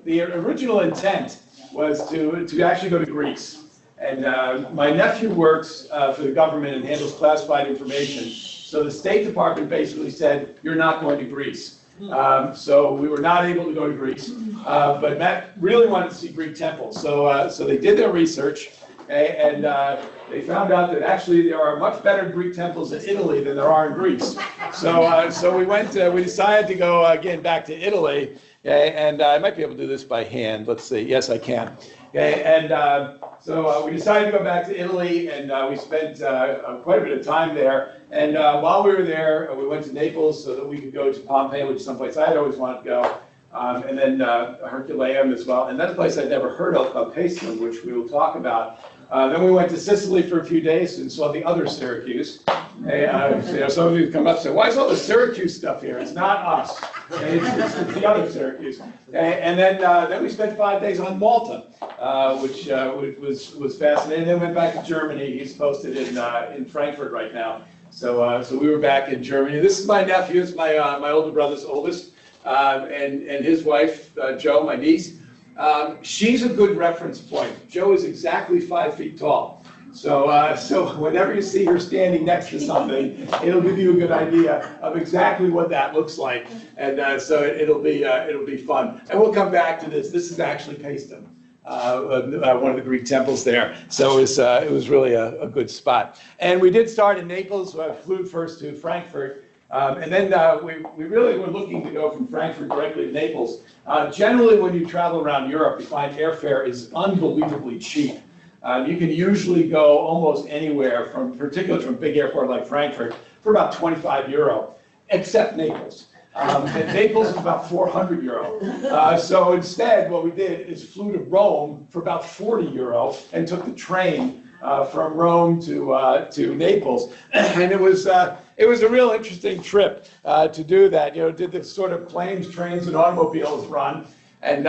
the original intent was to actually go to Greece. And my nephew works for the government and handles classified information. So the State Department basically said, you're not going to Greece. So we were not able to go to Greece. But Matt really wanted to see Greek temples. So they did their research, and they found out that actually there are much better Greek temples in Italy than there are in Greece. So we decided to go again back to Italy. And I might be able to do this by hand. Let's see. Yes, I can. So we decided to go back to Italy, and we spent quite a bit of time there. And while we were there, we went to Naples so that we could go to Pompeii, which is someplace I had always wanted to go, and then Herculaneum as well. And that's a place I'd never heard of, Paestum, which we will talk about. Then we went to Sicily for a few days and saw the other Syracuse. Some of you come up and say, why is all the Syracuse stuff here? It's not us. It's the other Syracuse. And then we spent 5 days on Malta, which was fascinating. Then went back to Germany. He's posted in Frankfurt right now. So we were back in Germany. This is my nephew. It's my older brother's oldest, and his wife, Jo, my niece. She's a good reference point. Jo is exactly 5 feet tall. So whenever you see her standing next to something, it'll give you a good idea of exactly what that looks like. And so it'll be fun. And we'll come back to this. This is actually Paestum, one of the Greek temples there. So it was really a good spot. And we did start in Naples. So I flew first to Frankfurt. And then we really were looking to go from Frankfurt directly to Naples. Generally, when you travel around Europe, you find airfare is unbelievably cheap. You can usually go almost anywhere, particularly from a big airport like Frankfurt, for about 25 euro, except Naples. And Naples is about 400 euro. So instead, what we did is flew to Rome for about 40 euro and took the train from Rome to Naples. And it was a real interesting trip to do that. Did the sort of planes, trains, and automobiles run. And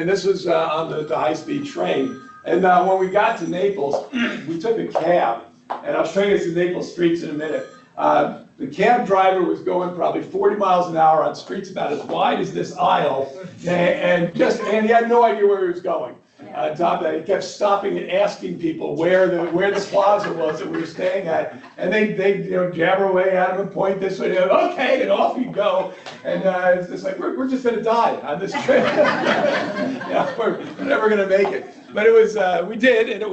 this was on the high-speed train. And when we got to Naples, we took a cab, and I'll show you the Naples streets in a minute. The cab driver was going probably 40 miles an hour on streets about as wide as this aisle, and he had no idea where he was going. On top of that, he kept stopping and asking people where the plaza was that we were staying at, and they jabber away at him and point this way, okay, and off you go. And it's just like we're just going to die on this trip. We're never going to make it. But it was we did, and it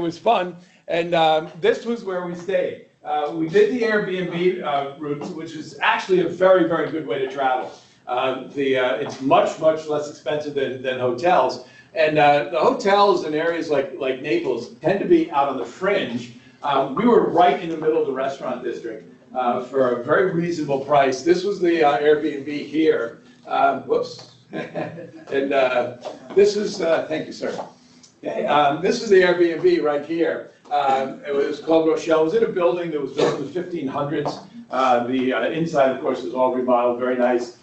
was fun. And this was where we stayed. We did the Airbnb route, which is actually a very, very good way to travel. It's much, much less expensive than hotels. And the hotels in areas like Naples tend to be out on the fringe. We were right in the middle of the restaurant district for a very reasonable price. This was the Airbnb here. Whoops. And this is, thank you, sir. Okay, this is the Airbnb right here. It was called Rochelle. It was in a building that was built in the 1500s. The inside, of course, was all remodeled, very nice.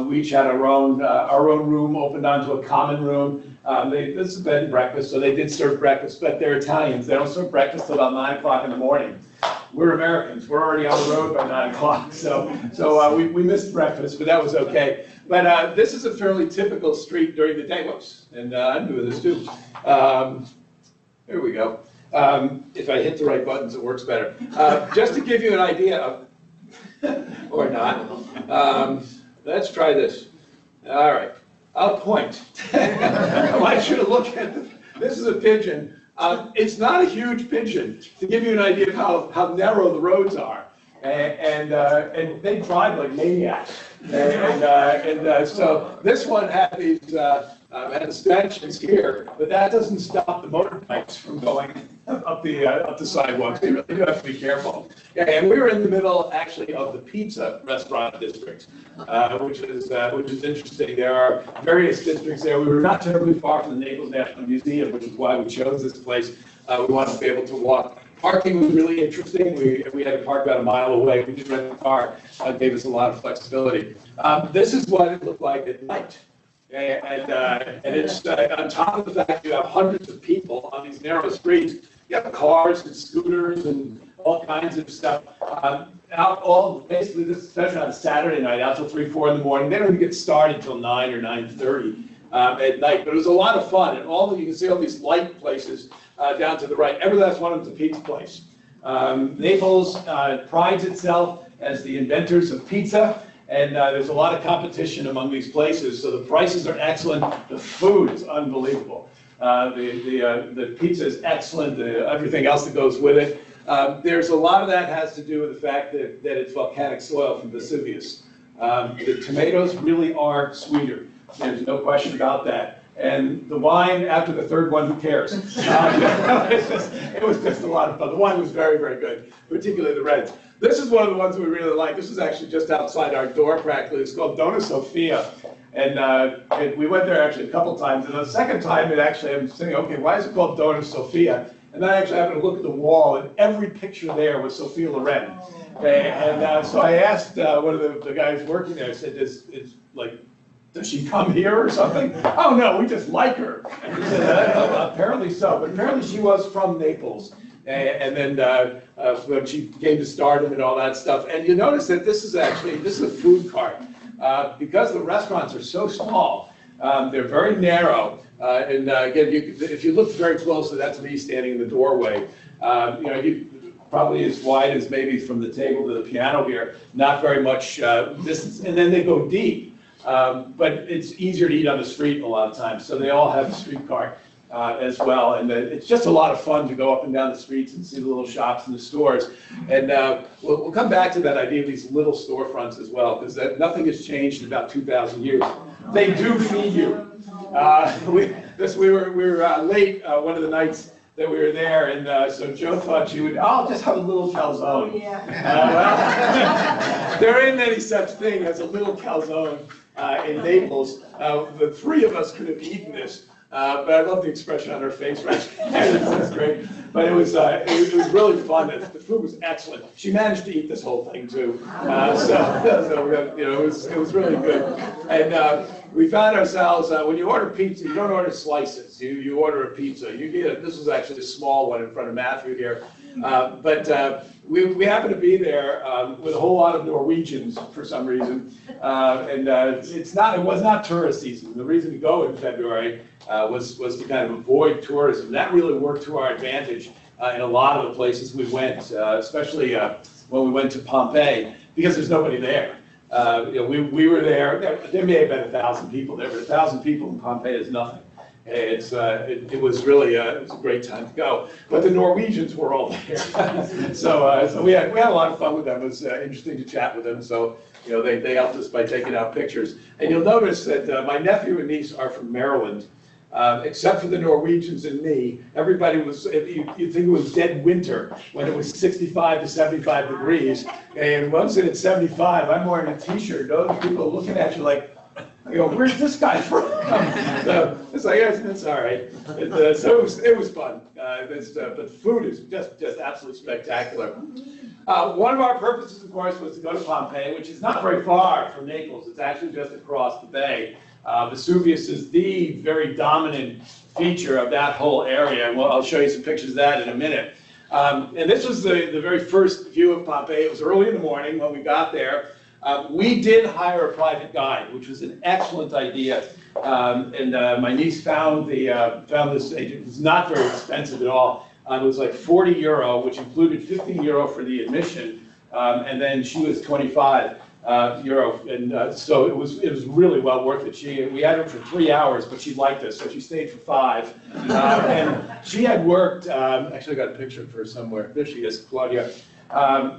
We each had our own room opened onto a common room. This is bed and breakfast, so they did serve breakfast, but they're Italians. They don't serve breakfast till about 9 o'clock in the morning. We're Americans. We're already on the road by 9 o'clock, so we missed breakfast, but that was okay. But this is a fairly typical street during the day. Whoops, and I'm doing this too. Here we go. If I hit the right buttons, it works better. Just to give you an idea of, or not, let's try this. All right, I'll point. I want you to look at this. This is a pigeon. It's not a huge pigeon, to give you an idea of how narrow the roads are. And they drive like maniacs. So this one had these had stanchions here, but that doesn't stop the motorbikes from going up the sidewalks. They really do have to be careful. Yeah, and we were in the middle, actually, of the pizza restaurant district, which is interesting. There are various districts there. We were not terribly far from the Naples National Museum, which is why we chose this place. We wanted to be able to walk. Parking was really interesting. We had to park about a mile away. We did rent a car. Gave us a lot of flexibility. This is what it looked like at night. And it's on top of the fact you have hundreds of people on these narrow streets. You have cars and scooters and all kinds of stuff. Basically, this, especially on a Saturday night, out till 3, 4 in the morning. They don't even get started until 9 or 9:30. at night. But it was a lot of fun, and you can see all these light places down to the right. Every last one of them's a pizza place. Naples prides itself as the inventors of pizza, and there's a lot of competition among these places, so the prices are excellent. The food is unbelievable. The pizza is excellent, everything else that goes with it. There's a lot of that has to do with the fact that it's volcanic soil from Vesuvius. The tomatoes really are sweeter. There's no question about that. And the wine, after the third one, who cares? It was just a lot of fun. The wine was very, very good, particularly the reds. This is one of the ones we really like. This is actually just outside our door, practically. It's called Donna Sofia. And we went there actually a couple times. And the second time, I'm thinking, okay, why is it called Donna Sofia? And then I actually happened to look at the wall, and every picture there was Sophia Loren. Okay, and so I asked one of the guys working there, I said, does she come here or something? Oh no, we just like her. And he said, apparently so, but apparently she was from Naples. And then when she came to stardom and all that stuff. And you notice that this is a food cart. Because the restaurants are so small, they're very narrow. And again, if you look very closely, that's me standing in the doorway. Probably as wide as maybe from the table to the piano here, not very much distance. And then they go deep. But it's easier to eat on the street a lot of times. So they all have a street cart as well. And it's just a lot of fun to go up and down the streets and see the little shops and the stores. And we'll come back to that idea of these little storefronts as well, because nothing has changed in about 2,000 years. They do feed you. We were late one of the nights that we were there, and so Joe thought she would, I'll just have a little calzone. Oh, yeah. Well, there ain't any such thing as a little calzone in Naples. The three of us could have eaten this, but I love the expression on her face right there. That's great. But it was really fun. The food was excellent. She managed to eat this whole thing too. It was really good. And we found ourselves, when you order pizza, you don't order slices. You order a pizza. This was actually a small one in front of Matthew here. But we happened to be there with a whole lot of Norwegians for some reason. It was not tourist season. The reason to go in February was to kind of avoid tourism. That really worked to our advantage in a lot of the places we went, especially when we went to Pompeii, because there's nobody there. We were there. There may have been 1,000 people there, but 1,000 people in Pompeii is nothing. It was really it was a great time to go. But the Norwegians were all there, so we had a lot of fun with them. It was interesting to chat with them. So they helped us by taking out pictures. And you'll notice that my nephew and niece are from Maryland. Except for the Norwegians and me, everybody was, you'd think it was dead winter when it was 65 to 75 degrees. And once it's 75, I'm wearing a t-shirt. Those people are looking at you like, where's this guy from? So it's like, it's all right. So it was fun. But the food is just absolutely spectacular. One of our purposes, of course, was to go to Pompeii, which is not very far from Naples. It's actually just across the bay. Vesuvius is the very dominant feature of that whole area, and I'll show you some pictures of that in a minute. And this was the very first view of Pompeii. It was early in the morning when we got there. We did hire a private guide, which was an excellent idea. And my niece found this agent. It was not very expensive at all. It was like 40 euro, which included 15 euro for the admission, and then she was 25. Euro, and so it was really well worth it. We had her for 3 hours, but she liked us, so she stayed for 5. And she had worked. Actually, I got a picture of her somewhere. There she is, Claudia.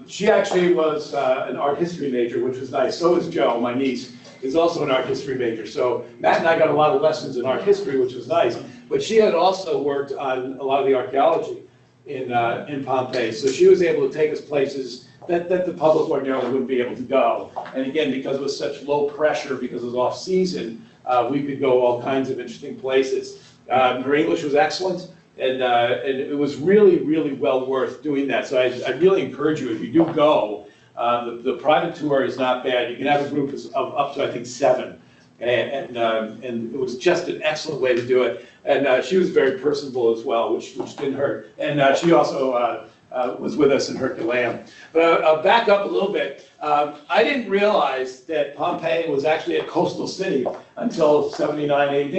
She actually was an art history major, which was nice. So is Joe, my niece, is also an art history major. So Matt and I got a lot of lessons in art history, which was nice. But she had also worked on a lot of the archaeology in Pompeii, so she was able to take us places that the public ordinarily wouldn't be able to go. And again, because it was such low pressure, because it was off season, we could go all kinds of interesting places. Her English was excellent, and it was really, really well worth doing that. So I really encourage you, if you do go, the private tour is not bad. You can have a group of up to, I think, 7. And it was just an excellent way to do it. And she was very personable as well, which didn't hurt. And she also was with us in Herculaneum. But I'll back up a little bit. I didn't realize that Pompeii was actually a coastal city until 79 AD.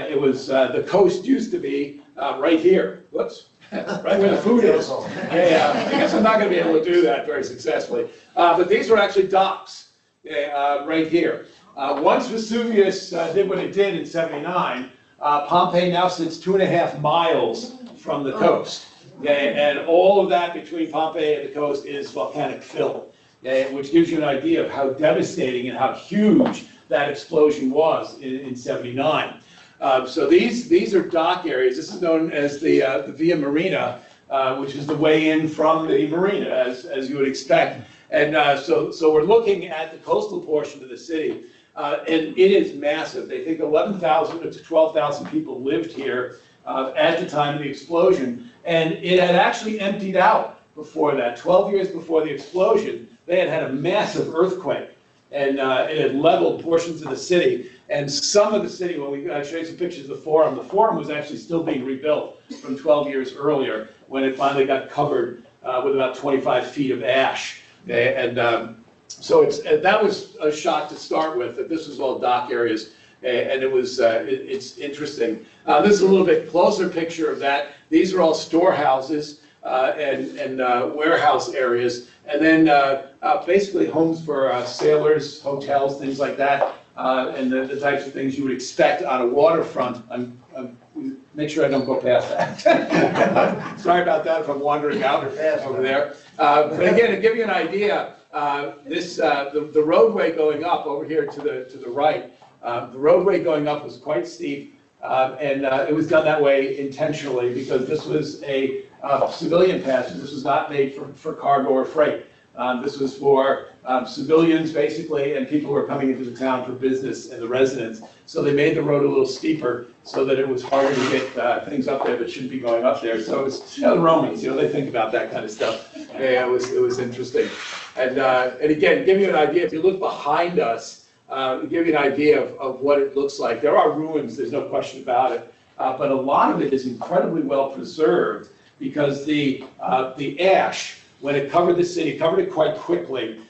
It was, the coast used to be right here. Whoops. Right where the food is. Yeah, I guess I'm not going to be able to do that very successfully. But these were actually docks right here. Once Vesuvius did what it did in 79, Pompeii now sits 2.5 miles from the coast. And all of that between Pompeii and the coast is volcanic fill, which gives you an idea of how devastating and how huge that explosion was in 79. So these are dock areas. This is known as the Via Marina, which is the way in from the marina, as you would expect. And so we're looking at the coastal portion of the city, and it is massive. They think 11,000 to 12,000 people lived here at the time of the explosion, and it had actually emptied out before that. 12 years before the explosion, they had had a massive earthquake, and it had leveled portions of the city. And some of the city, when we show you some pictures of the Forum was actually still being rebuilt from 12 years earlier, when it finally got covered with about 25 feet of ash. So that was a shock to start with, that this was all dock areas, and it's interesting. This is a little bit closer picture of that. These are all storehouses and warehouse areas, and then basically homes for sailors, hotels, things like that. And the types of things you would expect on a waterfront. Make sure I don't go past that. Sorry about that if I'm wandering out over there. But again, to give you an idea, the roadway going up over here to the right, the roadway going up was quite steep, and it was done that way intentionally because this was a civilian passage. This was not made for cargo or freight. This was for civilians, basically, and people who were coming into the town for business and the residents. So they made the road a little steeper so that it was harder to get things up there that shouldn't be going up there. So it was, the Romans, they think about that kind of stuff. Yeah, it was interesting. And again, give you an idea, if you look behind us, give you an idea of what it looks like. There are ruins, there's no question about it. But a lot of it is incredibly well preserved because the ash, when it covered the city, covered it quite quickly,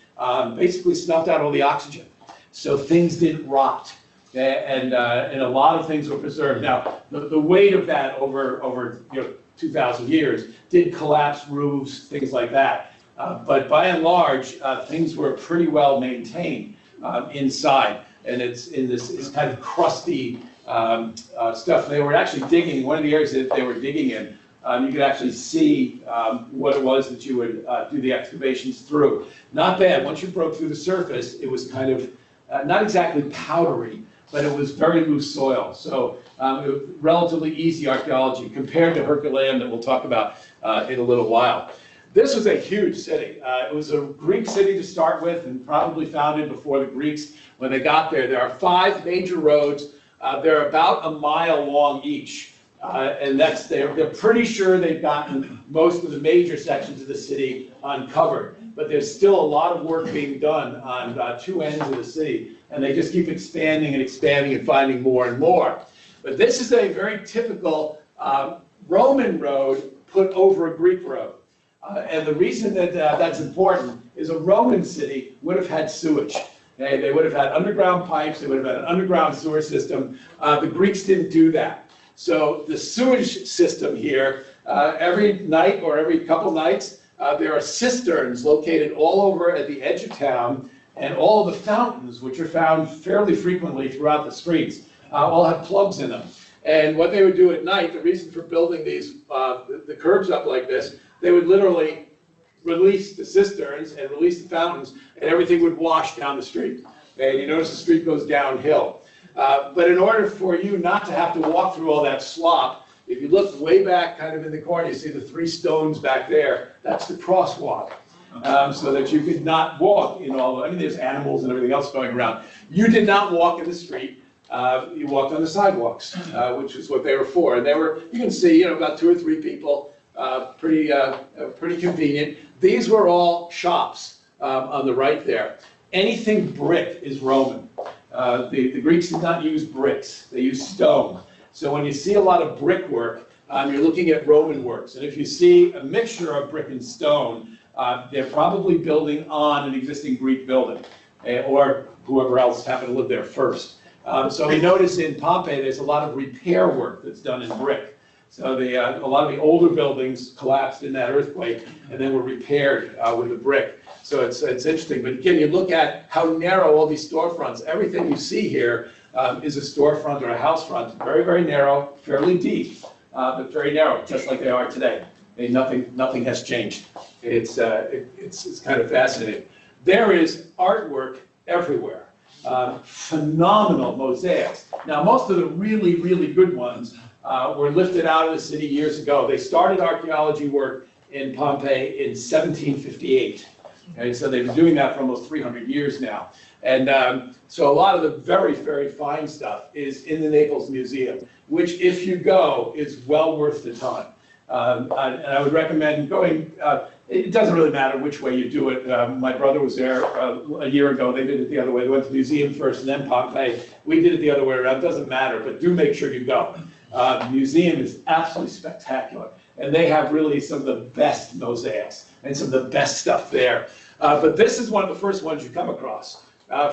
basically snuffed out all the oxygen. So things didn't rot, and a lot of things were preserved. Now, the weight of that over 2,000 years did collapse roofs, things like that. But by and large, things were pretty well maintained inside. And it's in this kind of crusty stuff. They were actually digging, one of the areas that they were digging in, you could actually see what it was that you would do the excavations through. Not bad. Once you broke through the surface, it was kind of not exactly powdery, but it was very loose soil. So it was relatively easy archaeology compared to Herculaneum that we'll talk about in a little while. This was a huge city. It was a Greek city to start with and probably founded before the Greeks when they got there. There are 5 major roads. They're about a mile long each. And they're pretty sure they've gotten most of the major sections of the city uncovered. But there's still a lot of work being done on 2 ends of the city. And they just keep expanding and finding more and more. But this is a very typical Roman road put over a Greek road. And the reason that that's important is a Roman city would have had sewage. Okay? They would have had underground pipes. They would have had an underground sewer system. The Greeks didn't do that. So the sewage system here, every night or every couple nights, there are cisterns located all over at the edge of town, and all of the fountains, which are found fairly frequently throughout the streets, all have plugs in them. And what they would do at night, the reason for building these, the curbs up like this, they would literally release the cisterns and release the fountains, and everything would wash down the street. And you notice the street goes downhill. But in order for you not to have to walk through all that slop, if you look way back kind of in the corner, you see the 3 stones back there. That's the crosswalk. So that you could not walk in all, there's animals and everything else going around. You did not walk in the street. You walked on the sidewalks, which is what they were for. And they were, you can see, about 2 or 3 people, pretty convenient. These were all shops on the right there. Anything brick is Roman. The Greeks did not use bricks, they used stone. So when you see a lot of brickwork, you're looking at Roman works. And if you see a mixture of brick and stone, they're probably building on an existing Greek building, or whoever else happened to live there first. So we notice in Pompeii, there's a lot of repair work that's done in brick. So a lot of the older buildings collapsed in that earthquake and then were repaired with the brick. So it's interesting. But again, you look at how narrow all these storefronts, everything you see here is a storefront or a house front. Very, very narrow, fairly deep, but very narrow, just like they are today. And nothing has changed. It's kind of fascinating. There is artwork everywhere. Phenomenal mosaics. Now, most of the really, really good ones were lifted out of the city years ago. They started archaeology work in Pompeii in 1758. Okay, so they've been doing that for almost 300 years now. And so a lot of the very, very fine stuff is in the Naples Museum, which, if you go, is well worth the time. And I would recommend going. It doesn't really matter which way you do it. My brother was there a year ago. They did it the other way. They went to the museum first and then Pompeii. We did it the other way around. It doesn't matter, but do make sure you go. The museum is absolutely spectacular. And they have really some of the best mosaics and some of the best stuff there. But this is one of the first ones you come across.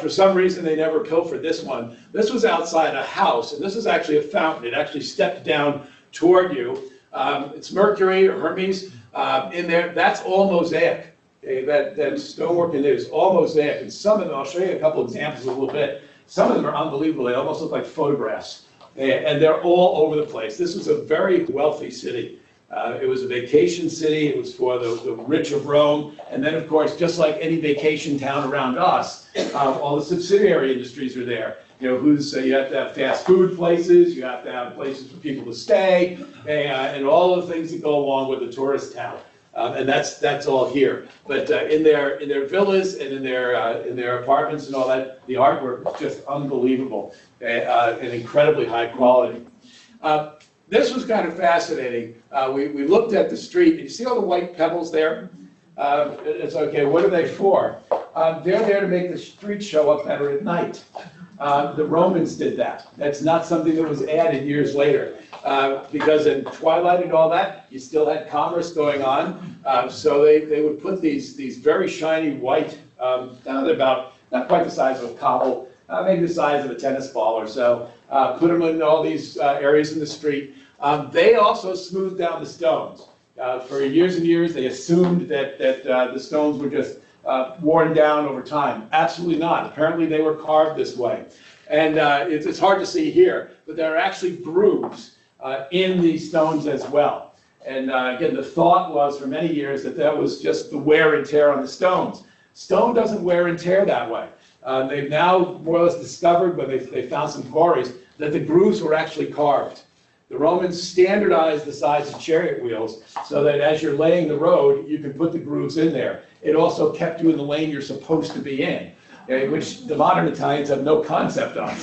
For some reason, they never pilfered this one. This was outside a house, and this is actually a fountain. It actually stepped down toward you. It's Mercury or Hermes in there. That's all mosaic. Okay, that stonework in there is all mosaic. And some of them, I'll show you a couple examples in a little bit. Some of them are unbelievable. They almost look like photographs. And they're all over the place. This was a very wealthy city. It was a vacation city. It was for the rich of Rome. And then, of course, just like any vacation town around us, all the subsidiary industries are there. You know, you have to have fast food places. You have to have places for people to stay, and all the things that go along with a tourist town. And that's all here. But in their villas and in their apartments and all that, the artwork is just unbelievable and incredibly high quality. This was kind of fascinating. We looked at the street. You see all the white pebbles there? It's okay. What are they for? They're there to make the street show up better at night. The Romans did that. That's not something that was added years later. Because in twilight and all that, you still had commerce going on. So they would put these very shiny white, down to about, not quite the size of a cobble, maybe the size of a tennis ball or so, put them in all these areas in the street. They also smoothed down the stones. For years and years, they assumed that the stones were just worn down over time. Absolutely not. Apparently, they were carved this way. And it's hard to see here, but there are actually grooves in these stones as well. And again, the thought was for many years that was just the wear and tear on the stones. Stone doesn't wear and tear that way. They've now more or less discovered, when they found some quarries, that the grooves were actually carved. The Romans standardized the size of chariot wheels so that as you're laying the road, you can put the grooves in there. It also kept you in the lane you're supposed to be in, okay, which the modern Italians have no concept of.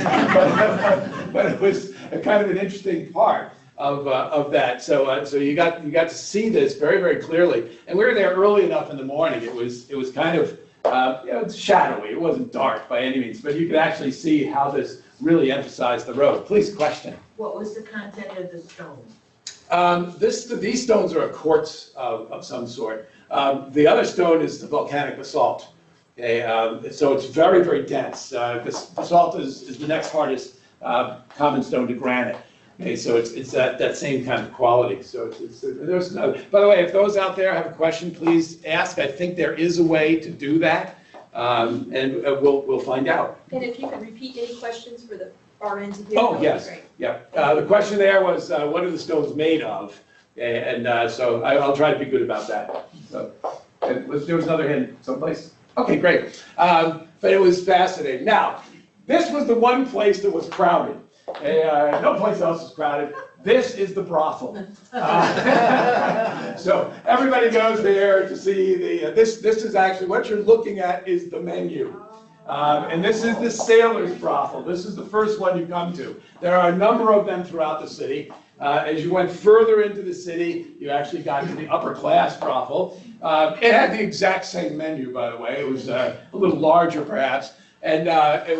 But it was a kind of an interesting part of that. So you got to see this very, very clearly. And we were there early enough in the morning. It was kind of it's shadowy. It wasn't dark by any means, but you could actually see how this really emphasized the road. Please, question. What was the content of the stone? These stones are a quartz of some sort. The other stone is the volcanic basalt. Okay, so it's very, very dense. Basalt is the next hardest common stone to granite. Okay, so it's that same kind of quality. So there's no. By the way, if those out there have a question, please ask. I think there is a way to do that, and we'll find out. And if you could repeat any questions for the RNs. Oh yes, yeah. The question there was, what are the stones made of? And so I'll try to be good about that. So there was another hint someplace. Okay, great. But it was fascinating. Now, this was the one place that was crowded. No place else is crowded. This is the brothel. So everybody goes there to see this is actually, what you're looking at is the menu. And this is the sailor's brothel. This is the first one you come to. There are a number of them throughout the city. As you went further into the city, you actually got to the upper class brothel. It had the exact same menu, by the way. It was a little larger, perhaps. And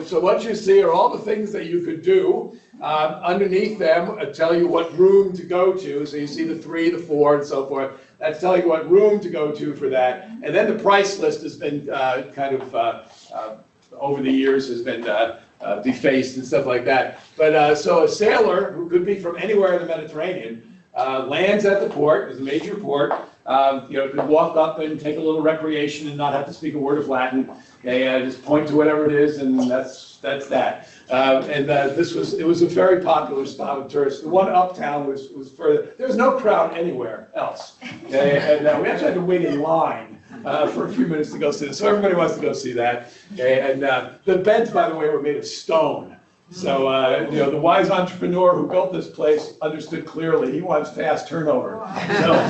so what you see are all the things that you could do Underneath them tell you what room to go to. So you see the 3, the 4, and so forth. That's telling you what room to go to for that. And then the price list has been over the years has been defaced and stuff like that. But so a sailor who could be from anywhere in the Mediterranean lands at the port, is a major port. Could walk up and take a little recreation and not have to speak a word of Latin. Okay, just point to whatever it is, and that's that. It was a very popular spot of tourists. The one uptown was further. There was no crowd anywhere else. Okay, and we actually had to wait in line for a few minutes to go see this. So everybody wants to go see that. Okay, and the beds, by the way, were made of stone. So, the wise entrepreneur who built this place understood clearly he wants fast turnover.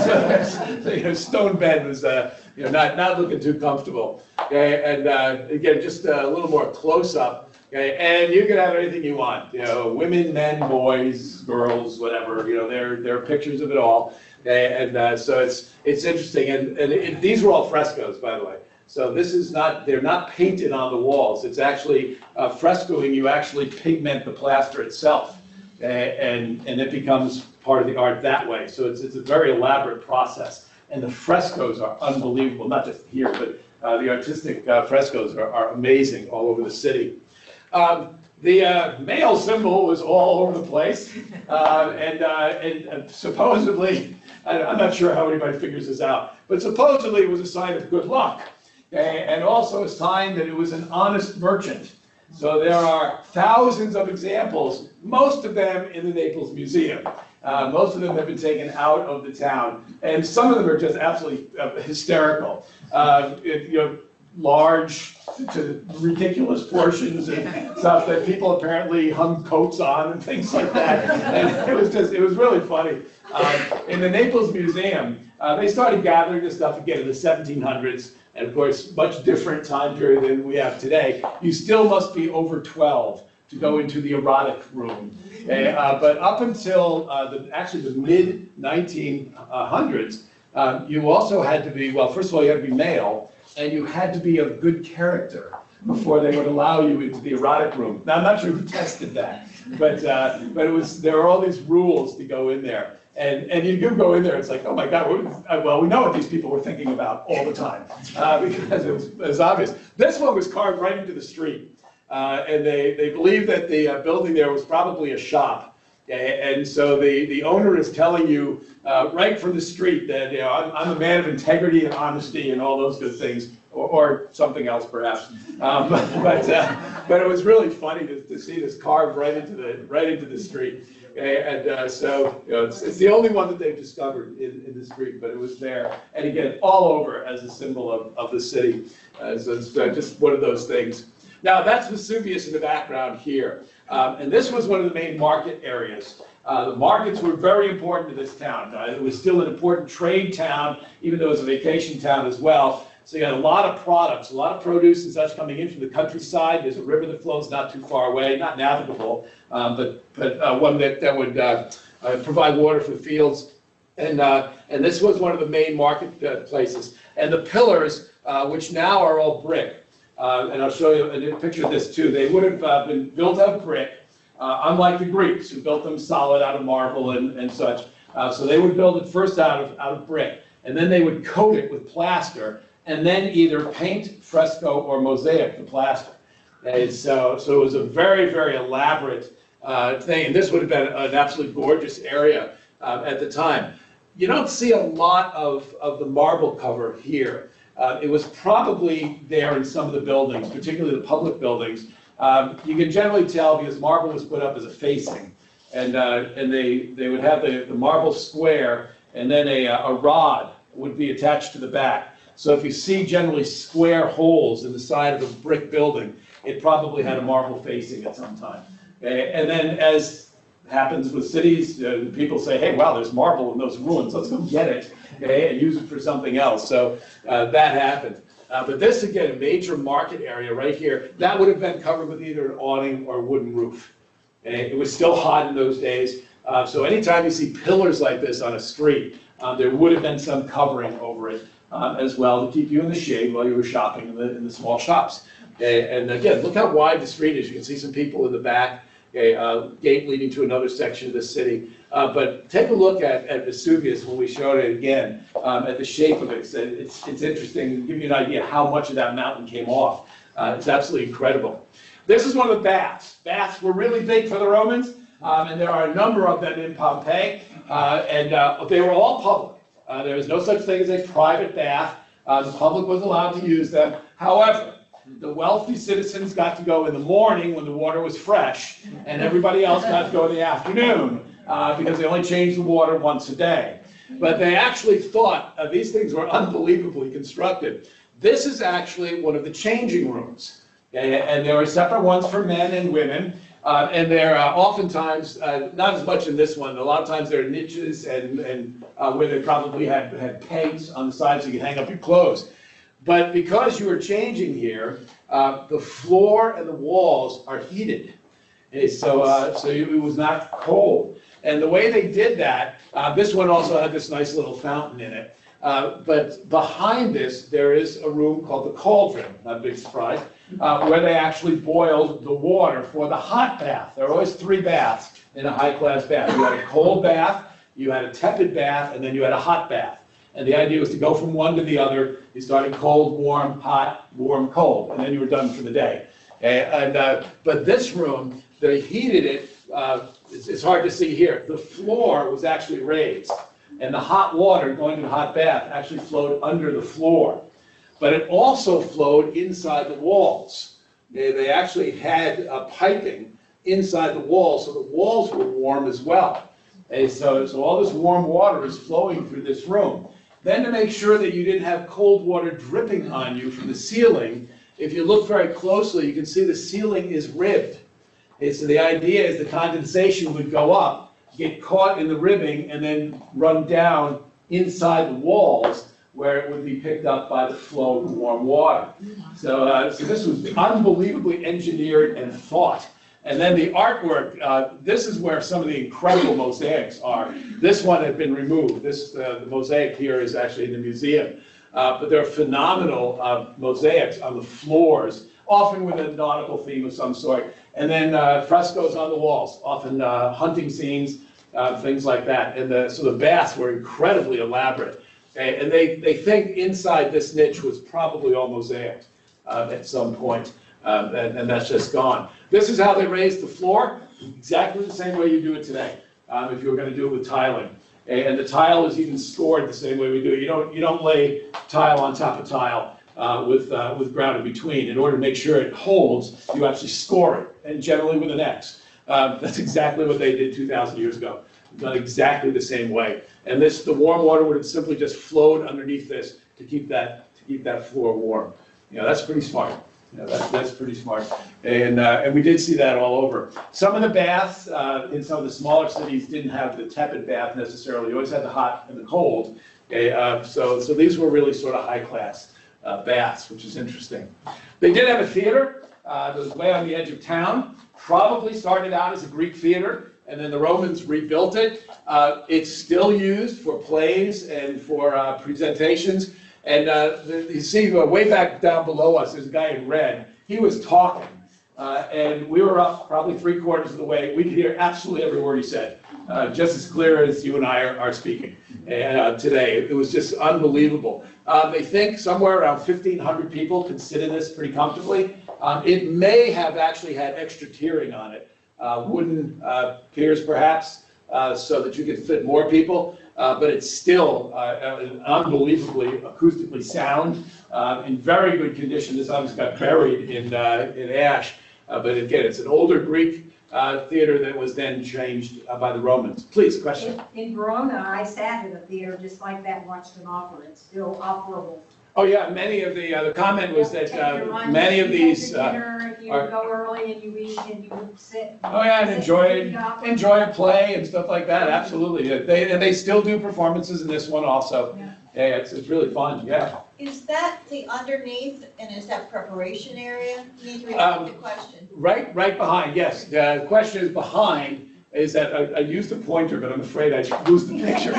So stone bed was, not looking too comfortable. Okay, and again, just a little more close up. Okay, and you can have anything you want. Women, men, boys, girls, whatever. There are pictures of it all. Okay, and so it's interesting. And these were all frescoes, by the way. So this is they're not painted on the walls. It's actually frescoing. You actually pigment the plaster itself, and it becomes part of the art that way. So it's a very elaborate process. And the frescoes are unbelievable, not just here, but the artistic frescoes are amazing all over the city. The male symbol was all over the place, and supposedly, I'm not sure how anybody figures this out, but supposedly it was a sign of good luck. And also a sign that it was an honest merchant. So there are thousands of examples, most of them in the Naples Museum. Most of them have been taken out of the town, and some of them are just absolutely hysterical. Large to ridiculous portions and stuff that people apparently hung coats on and things like that. And it was really funny. In the Naples Museum, they started gathering this stuff again in the 1700s. And of course, much different time period than we have today. You still must be over 12 to go into the erotic room. Okay? But up until the mid-1900s, you also had to be, well, first of all, you had to be male, and you had to be of good character before they would allow you into the erotic room. Now, I'm not sure who tested that, but there were all these rules to go in there. And you do go in there, it's like, oh my God, well, we know what these people were thinking about all the time, because it was obvious. This one was carved right into the street, and they believe that the building there was probably a shop. And so the owner is telling you right from the street that I'm a man of integrity and honesty and all those good things, or something else perhaps. But it was really funny to see this carved right into the street. And so it's the only one that they've discovered in the street, but it was there, and again all over as a symbol of the city. So it's just one of those things. Now that's Vesuvius in the background here. And this was one of the main market areas. The markets were very important to this town. It was still an important trade town, even though it was a vacation town as well. So you had a lot of products, a lot of produce and such coming in from the countryside. There's a river that flows not too far away, not navigable, but one that would provide water for the fields. And this was one of the main market places. And the pillars, which now are all brick, and I'll show you a picture of this too. They would have been built out of brick, unlike the Greeks who built them solid out of marble and such. So they would build it first out of brick, and then they would coat it with plaster, and then either paint, fresco, or mosaic the plaster. And so it was a very, very elaborate thing, and this would have been an absolutely gorgeous area at the time. You don't see a lot of the marble cover here. It was probably there in some of the buildings, particularly the public buildings. You can generally tell because marble was put up as a facing, and they would have the marble square, and then a rod would be attached to the back. So if you see generally square holes in the side of a brick building, it probably had a marble facing at some time. Okay? And then as happens with cities, people say, hey, wow, there's marble in those ruins, let's go get it, okay, and use it for something else. So that happened. But this, again, a major market area right here, that would have been covered with either an awning or a wooden roof. Okay? It was still hot in those days. So anytime you see pillars like this on a street, there would have been some covering over it. As well to keep you in the shade while you were shopping in the small shops. Okay? And again, look how wide the street is. You can see some people in the back. a gate leading to another section of the city. But take a look at Vesuvius when we showed it again, at the shape of it. It's interesting to give you an idea how much of that mountain came off. It's absolutely incredible. This is one of the baths. Baths were really big for the Romans, and there are a number of them in Pompeii, and they were all public. There was no such thing as a private bath. The public was allowed to use them. However, the wealthy citizens got to go in the morning when the water was fresh, and everybody else got to go in the afternoon, because they only changed the water once a day. But they actually thought these things were unbelievably constructed. This is actually one of the changing rooms, okay? And there are separate ones for men and women, and they're oftentimes, not as much in this one, a lot of times there are niches and where they probably had pegs on the sides so you can hang up your clothes. But because you are changing here, the floor and the walls are heated. Okay, so it was not cold. And the way they did that, this one also had this nice little fountain in it. But behind this, there is a room called the cauldron, not a big surprise, where they actually boiled the water for the hot bath. There are always 3 baths in a high-class bath. You had a cold bath, you had a tepid bath, and then you had a hot bath. And the idea was to go from one to the other. You started cold, warm, hot, warm, cold, and then you were done for the day. Okay? But this room, they heated it. It's hard to see here. The floor was actually raised, and the hot water going to the hot bath actually flowed under the floor. But it also flowed inside the walls. They actually had piping inside the walls, so the walls were warm as well. And so all this warm water is flowing through this room. Then to make sure that you didn't have cold water dripping on you from the ceiling, if you look very closely, you can see the ceiling is ribbed. And so the idea is the condensation would go up, get caught in the ribbing, and then run down inside the walls where it would be picked up by the flow of warm water. So this was unbelievably engineered and thought. And then the artwork, this is where some of the incredible mosaics are. This one had been removed. The mosaic here is actually in the museum. But there are phenomenal mosaics on the floors, often with a nautical theme of some sort. And then frescoes on the walls, often hunting scenes, things like that. And so the baths were incredibly elaborate. Okay? And they think inside this niche was probably all mosaic at some point. And that's just gone. This is how they raised the floor, exactly the same way you do it today, if you were going to do it with tiling. And the tile is even scored the same way we do it. You don't lay tile on top of tile with ground in between. In order to make sure it holds, you actually score it, and generally with an X. That's exactly what they did 2,000 years ago. Done exactly the same way. And the warm water would have simply just flowed underneath this to keep that floor warm. That's pretty smart. That's pretty smart. And we did see that all over. Some of the baths in some of the smaller cities didn't have the tepid bath necessarily. You always had the hot and the cold. Okay? So these were really sort of high-class baths, which is interesting. They did have a theater that was way on the edge of town. Probably started out as a Greek theater, and then the Romans rebuilt it. It's still used for plays and for presentations. And you see way back down below us, there's a guy in red. He was talking, and we were up probably 3/4 of the way. We could hear absolutely every word he said, just as clear as you and I are speaking today. It was just unbelievable. They think somewhere around 1,500 people could sit in this pretty comfortably. It may have actually had extra tiering on it, wooden piers perhaps, so that you could fit more people. But it's still unbelievably acoustically sound, in very good condition. This obviously got buried in ash, but again, it's an older Greek theater that was then changed by the Romans. Please, question? In Verona, I sat in a theater just like that, watched an opera. It's still operable. Oh yeah, many of the comment was that many of these if you go early and you eat and you sit. Oh yeah, and enjoy a play and stuff like that. Absolutely, they still do performances in this one also. Yeah, it's really fun. Yeah. Is that the underneath, and is that preparation area? You need to repeat the question. Right behind. Yes, the question is behind. Is that I used a pointer, but I'm afraid I lose the picture.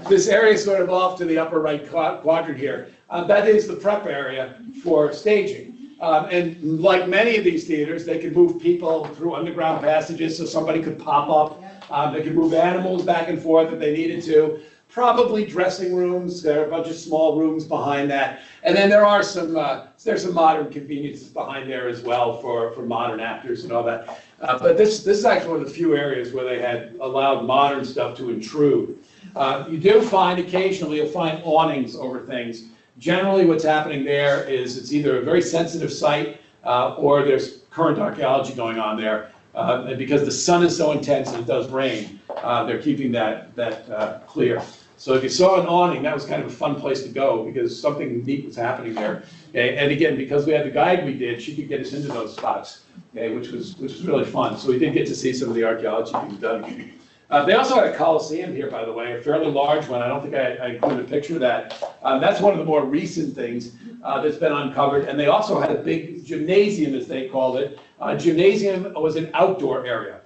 This area is sort of off to the upper right quadrant here. That is the prep area for staging. And like many of these theaters, they could move people through underground passages so somebody could pop up. They could move animals back and forth if they needed to. Probably dressing rooms. There are a bunch of small rooms behind that. And then there are there's some modern conveniences behind there as well for modern actors and all that. But this is actually one of the few areas where they had allowed modern stuff to intrude. You do find occasionally, you'll find awnings over things. Generally what's happening there is it's either a very sensitive site or there's current archaeology going on there. And because the sun is so intense and it does rain, they're keeping that clear. So if you saw an awning, that was kind of a fun place to go because something neat was happening there. Okay? And again, because we had the guide we did, she could get us into those spots, okay? which was really fun. So we did get to see some of the archaeology being done. They also had a Colosseum here, by the way, a fairly large one. I don't think I included a picture of that. That's one of the more recent things that's been uncovered. And they also had a big gymnasium, as they called it. Gymnasium was an outdoor area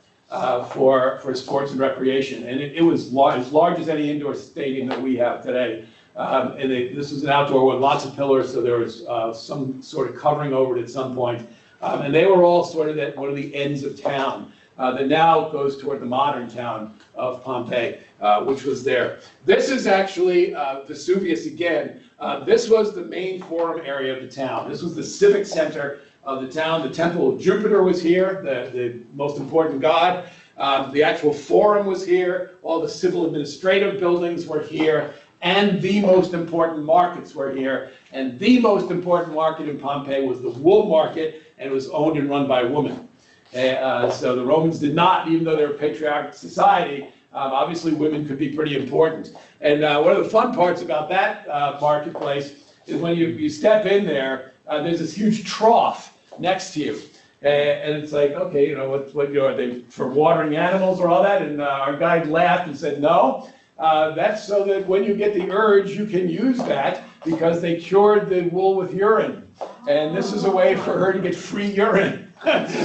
for sports and recreation. And it was as large as any indoor stadium that we have today. And this was an outdoor with lots of pillars, so there was some sort of covering over it at some point. And they were all sort of at one of the ends of town. That now goes toward the modern town of Pompeii, which was there. This is actually Vesuvius again. This was the main forum area of the town. This was the civic center of the town. The temple of Jupiter was here, the most important god. The actual forum was here. All the civil administrative buildings were here. And the most important markets were here. And the most important market in Pompeii was the wool market, and it was owned and run by women. So the Romans did not, even though they were a patriarchal society, obviously women could be pretty important. And one of the fun parts about that marketplace is when you step in there, there's this huge trough next to you. And it's like, okay, you know, what are they for watering animals or all that? And our guide laughed and said, no, that's so that when you get the urge, you can use that because they cured the wool with urine. And this is a way for her to get free urine.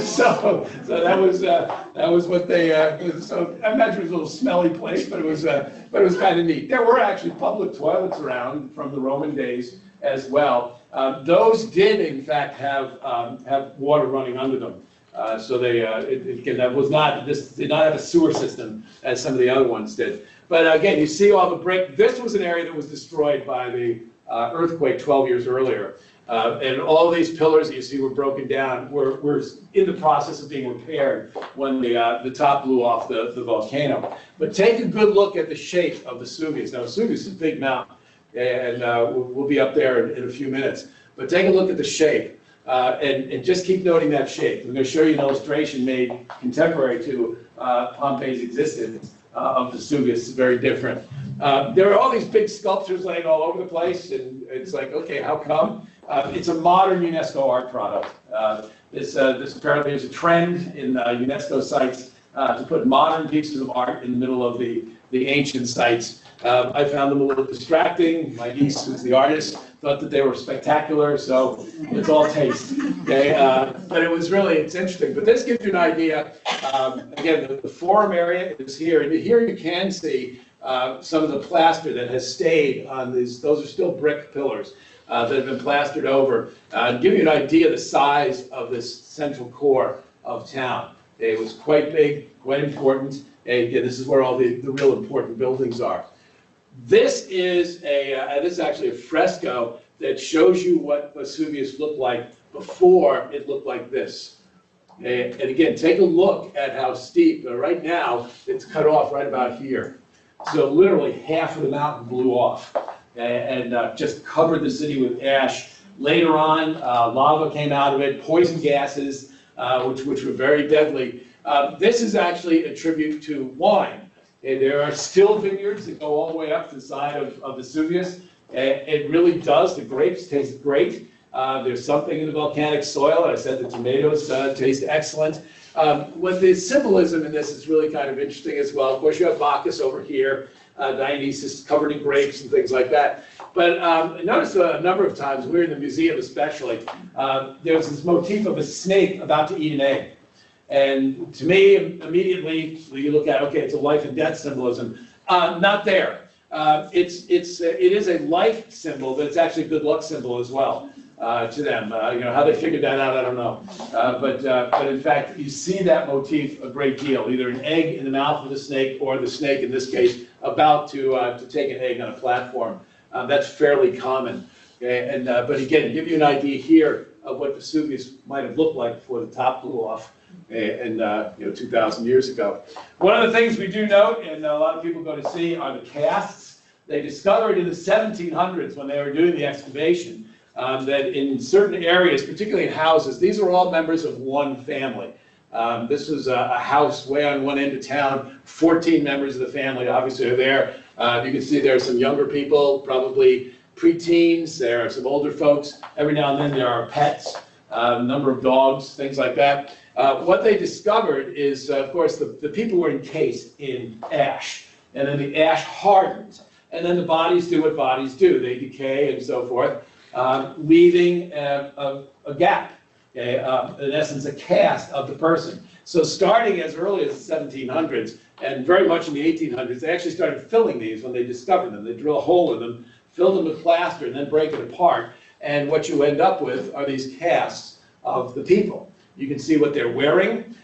So that was what they. So I imagine it was a little smelly place, but it was kind of neat. There were actually public toilets around from the Roman days as well. Those did in fact have water running under them. So they again this did not have a sewer system as some of the other ones did. But again, you see all the brick. This was an area that was destroyed by the earthquake 12 years earlier. And all these pillars that you see were broken down, were in the process of being repaired when the top blew off the volcano. But take a good look at the shape of Vesuvius. Now, Vesuvius is a big mountain, and we'll be up there in a few minutes. But take a look at the shape, and just keep noting that shape. I'm going to show you an illustration made contemporary to Pompeii's existence of Vesuvius. It's very different. There are all these big sculptures laying all over the place, and it's like, okay, how come? It's a modern UNESCO art product. This apparently is a trend in UNESCO sites to put modern pieces of art in the middle of the ancient sites. I found them a little distracting. My niece, who's the artist, thought that they were spectacular, so it's all taste. Okay? But it's interesting. But this gives you an idea. Again, the forum area is here, and here you can see some of the plaster that has stayed on these. Those are still brick pillars that have been plastered over. To give you an idea of the size of this central core of town. It was quite big, quite important. Again, this is where all the real important buildings are. This is actually a fresco that shows you what Vesuvius looked like before it looked like this. And again, take a look at how steep. Right now, it's cut off right about here. So literally half of the mountain blew off and just covered the city with ash. Later on, lava came out of it, poison gases, which were very deadly. This is actually a tribute to wine. And there are still vineyards that go all the way up to the side of Vesuvius. It really does. The grapes taste great. There's something in the volcanic soil. I said the tomatoes taste excellent. What the symbolism in this is really kind of interesting as well. Of course, you have Bacchus over here. Dionysus covered in grapes and things like that. But notice a number of times, we're in the museum especially, there's this motif of a snake about to eat an egg. And to me, immediately, you look at, okay, it's a life and death symbolism. Not there. It is a life symbol, but it's actually a good luck symbol as well. to them. You know, how they figured that out, I don't know. But in fact, you see that motif a great deal, either an egg in the mouth of the snake or the snake, in this case, about to take an egg on a platform. That's fairly common. Okay? And, but again, to give you an idea here of what Vesuvius might have looked like before the top blew off, and you know, 2,000 years ago. One of the things we do note, and a lot of people go to see, are the casts. They discovered in the 1700s, when they were doing the excavation, that in certain areas, particularly in houses, these are all members of one family. This was a house way on one end of town. 14 members of the family obviously are there. You can see there are some younger people, probably preteens. There are some older folks. Every now and then there are pets, a number of dogs, things like that. What they discovered is, of course, the people were encased in ash, and then the ash hardens, and then the bodies do what bodies do. They decay and so forth, leaving a gap, okay? In essence, a cast of the person. So starting as early as the 1700s, and very much in the 1800s, they actually started filling these when they discovered them. They drill a hole in them, fill them with plaster, and then break it apart. And what you end up with are these casts of the people. You can see what they're wearing.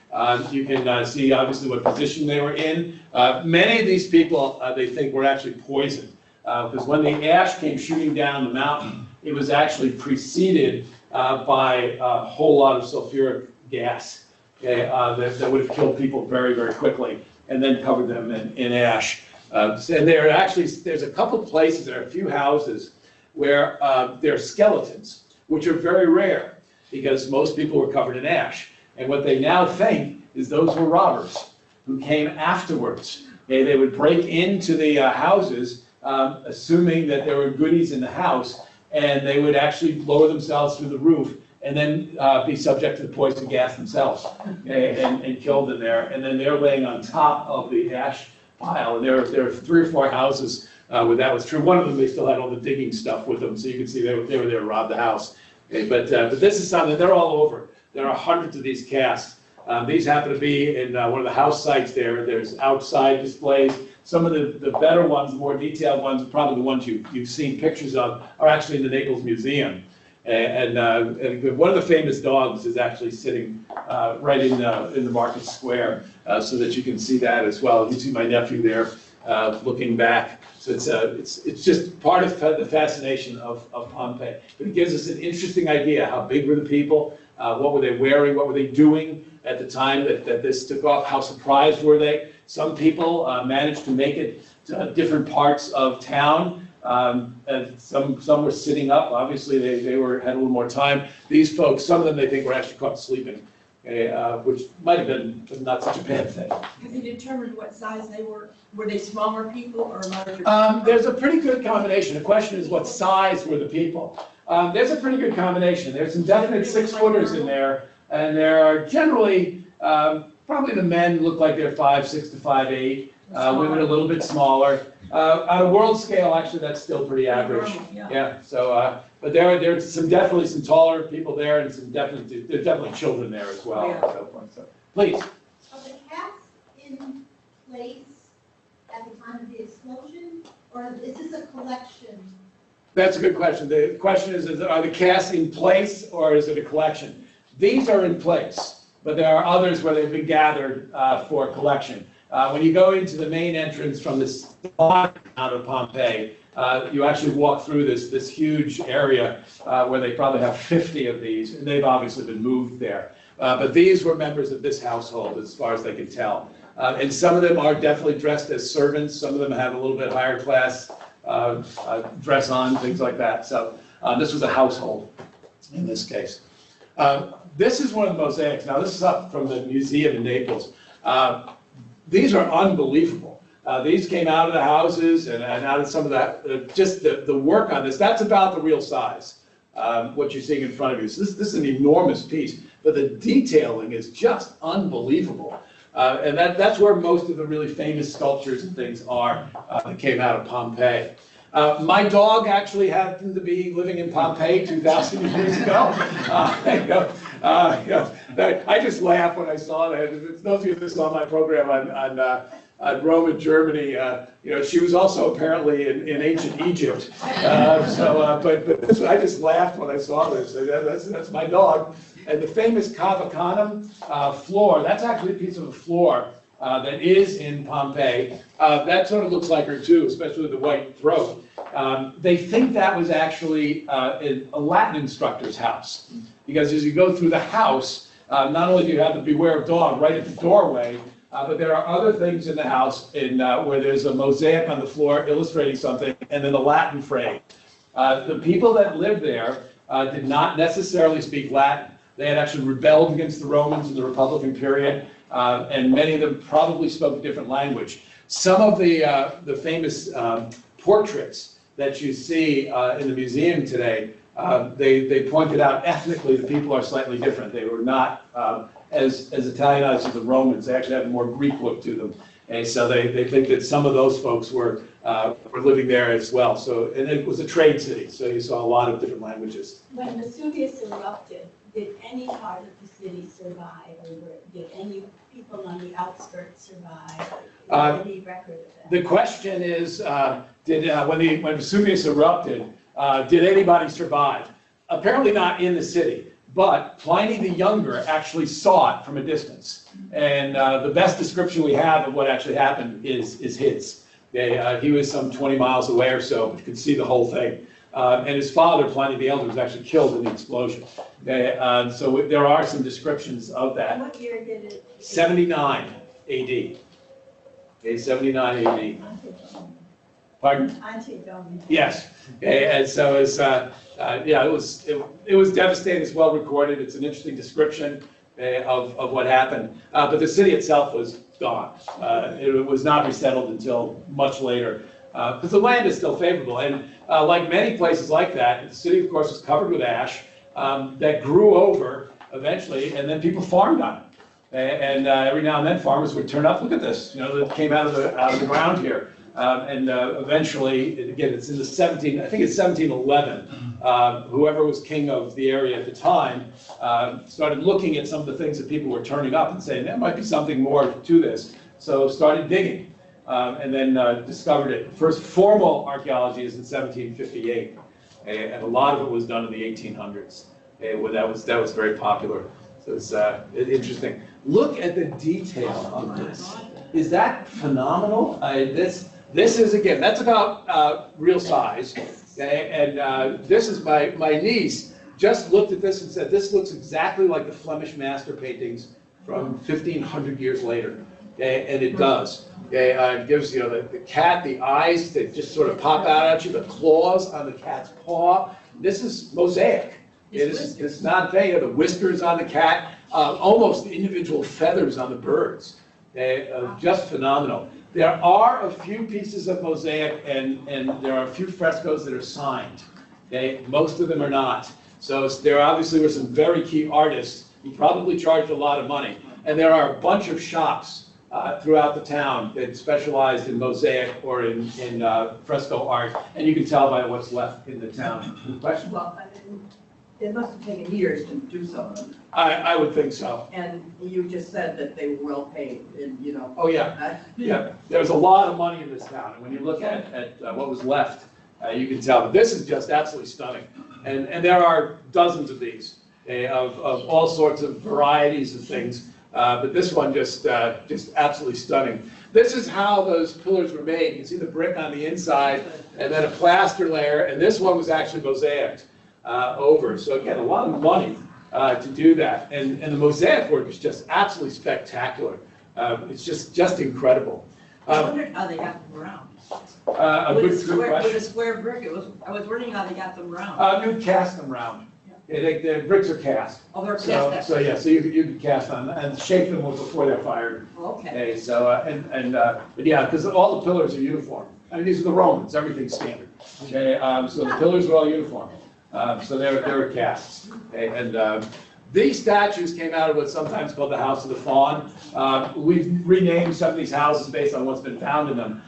You can see, obviously, what position they were in. Many of these people, they think, were actually poisoned. Because when the ash came shooting down the mountain, it was actually preceded by a whole lot of sulfuric gas, okay, that would have killed people very, very quickly, and then covered them in ash. And there are actually, there's a couple of places, there are a few houses where there are skeletons, which are very rare, because most people were covered in ash. And what they now think is those were robbers who came afterwards. Okay, they would break into the houses, assuming that there were goodies in the house, and they would actually lower themselves through the roof and then be subject to the poison gas themselves, okay, and killed in there. And then they're laying on top of the ash pile. And there are 3 or 4 houses where that was true. One of them, they still had all the digging stuff with them, so you can see they were there to rob the house. Okay, but this is something, they're all over. There are hundreds of these casts. These happen to be in one of the house sites there. There's outside displays. Some of the better ones, the more detailed ones, probably the ones you've seen pictures of, are actually in the Naples Museum. And one of the famous dogs is actually sitting right in the market square, so that you can see that as well. You can see my nephew there looking back. So it's just part of the fascination of Pompeii. But it gives us an interesting idea. How big were the people? What were they wearing? What were they doing at the time that this took off? How surprised were they? Some people managed to make it to different parts of town. And some were sitting up. Obviously, they had a little more time. These folks, some of them they think were actually caught sleeping, okay, which might have been not such a bad thing. Have you determined what size they were? Were they smaller people or larger? There's a pretty good combination. The question is, what size were the people? There's a pretty good combination. There's some definite 6-footers in there, and there are generally, probably the men look like they're 5'6" to 5'8". Women a little bit smaller. On a world scale, actually, that's still pretty average. Yeah. So, but there's definitely some taller people there, and there's definitely children there as well. Yeah. So forth. So, please. Are the casts in place at the time of the explosion, or is this a collection? That's a good question. The question is are the casts in place, or is it a collection? These are in place, but there are others where they've been gathered for collection. When you go into the main entrance from this out of Pompeii, you actually walk through this huge area where they probably have 50 of these, and they've obviously been moved there. But these were members of this household, as far as they can tell. And some of them are definitely dressed as servants. Some of them have a little bit higher class dress on, things like that. So this was a household in this case. This is one of the mosaics. Now, this is up from the museum in Naples. These are unbelievable. These came out of the houses and out of some of that, just the work on this. That's about the real size, what you're seeing in front of you. So this is an enormous piece, but the detailing is just unbelievable. And that's where most of the really famous sculptures and things are that came out of Pompeii. My dog actually happened to be living in Pompeii 2,000 years ago. I just laughed when I saw that. Those of you that saw my program Roman Germany. She was also apparently in ancient Egypt. But I just laughed when I saw this. That's my dog. And the famous Cava Canem floor, that's actually a piece of a floor that is in Pompeii. That sort of looks like her too, especially with the white throat. They think that was actually a Latin instructor's house, because as you go through the house, not only do you have the beware of dog right at the doorway, but there are other things in the house where there's a mosaic on the floor illustrating something, and then a Latin phrase. The people that lived there did not necessarily speak Latin. They had actually rebelled against the Romans in the Republican period, and many of them probably spoke a different language. Some of the famous portraits that you see in the museum today, they pointed out ethnically the people are slightly different. They were not as Italianized as the Romans. They actually had a more Greek look to them. And so they think that some of those folks were living there as well. So, and it was a trade city, so you saw a lot of different languages. When Vesuvius erupted, did any part of the city survive, or did any people on the outskirts survive? Any record of that? The question is, when Vesuvius erupted, did anybody survive? Apparently not in the city, but Pliny the Younger actually saw it from a distance. And the best description we have of what actually happened is his. He was some 20 miles away or so, but could see the whole thing. And his father, Pliny the Elder, was actually killed in the explosion. So there are some descriptions of that. What year did it? 79 AD. 79 AD. Pardon? Antietam. Yes. And so it was devastating. It's well recorded. It's an interesting description of what happened. But the city itself was gone. It was not resettled until much later. Because the land is still favorable. And like many places like that, the city, of course, was covered with ash that grew over eventually, and then people farmed on it. And every now and then farmers would turn up, look at this, that came out of the ground here. Eventually, again, it's in the 1711, whoever was king of the area at the time started looking at some of the things that people were turning up and saying, there might be something more to this. So started digging. And then discovered it. First formal archaeology is in 1758, and a lot of it was done in the 1800s. Where that was very popular. So it's interesting. Look at the detail of this. Is that phenomenal? This is, again, that's about real size. And this is my niece just looked at this and said, this looks exactly like the Flemish master paintings from 1500 years later. And it does. It gives the cat, the eyes that just sort of pop out at you, the claws on the cat's paw. This is mosaic. It's not the whiskers on the cat, almost the individual feathers on the birds. Just phenomenal. There are a few pieces of mosaic and there are a few frescoes that are signed. Most of them are not. So there obviously were some very key artists who probably charged a lot of money. And there are a bunch of shops throughout the town that specialized in mosaic or in fresco art, and you can tell by what's left in the town. Question? Well, it must have taken years to do some of them. I would think so. And you just said that they were well paid, and Oh yeah, yeah. There's a lot of money in this town, and when you look at what was left, you can tell. But this is just absolutely stunning, and there are dozens of these of all sorts of varieties of things. But this one just absolutely stunning. This is how those pillars were made. You can see the brick on the inside, and then a plaster layer, and this one was actually mosaicked over. So again, a lot of money to do that, and the mosaic work is just absolutely spectacular. It's just incredible. I wondered how they got them round. Good question. With a square brick, I was wondering how they got them round. You'd cast them round. The bricks are cast. Oh, they're cast. So you can cast them and shape them before they're fired. Okay. But yeah, because all the pillars are uniform. I mean, these are the Romans. Everything's standard. Okay. So the pillars are all uniform. So they were casts. Okay? These statues came out of what's sometimes called the House of the Faun. We've renamed some of these houses based on what's been found in them.